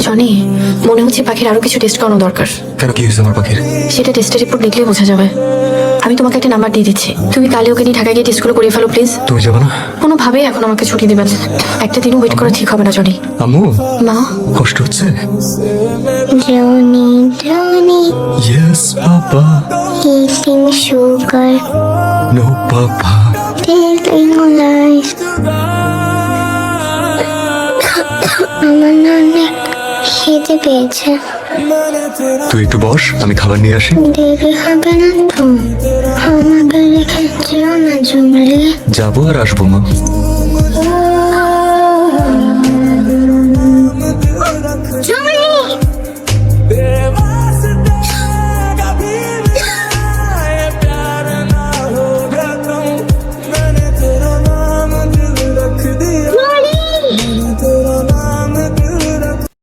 Johnny, মনে হচ্ছে পাখির আরো কিছু টেস্ট করানো দরকার। কেন, কি হয়েছে আমার পাখির? সেটা টেস্টের রিপোর্ট দেখলে বোঝা যাবে। আমি তোমাকে একটা নাম্বার দিয়ে দিচ্ছি, তুমি কালে ওকে নিয়ে ঢাকা গিয়ে টেস্টগুলো করিয়ে ফেলো প্লিজ। তুমি যাবে না? কোনোভাবেই এখন আমাকে ছুটি দিবেন না। একটা দিনও ওয়েট করা ঠিক হবে না জনি। আম্মু, মা, কষ্ট হচ্ছে? Johnny, Johnny, ইয়েস বাবা। eating sugar, নো বাবা। telling lies. আমার না অনেক খিদে পেয়েছে, তুই একটু বস, আমি খাবার নিয়ে আসি। দেরি হবে না তো? আমাকে রেখে যেও না জুমলি। যাবো আর আসবো মা।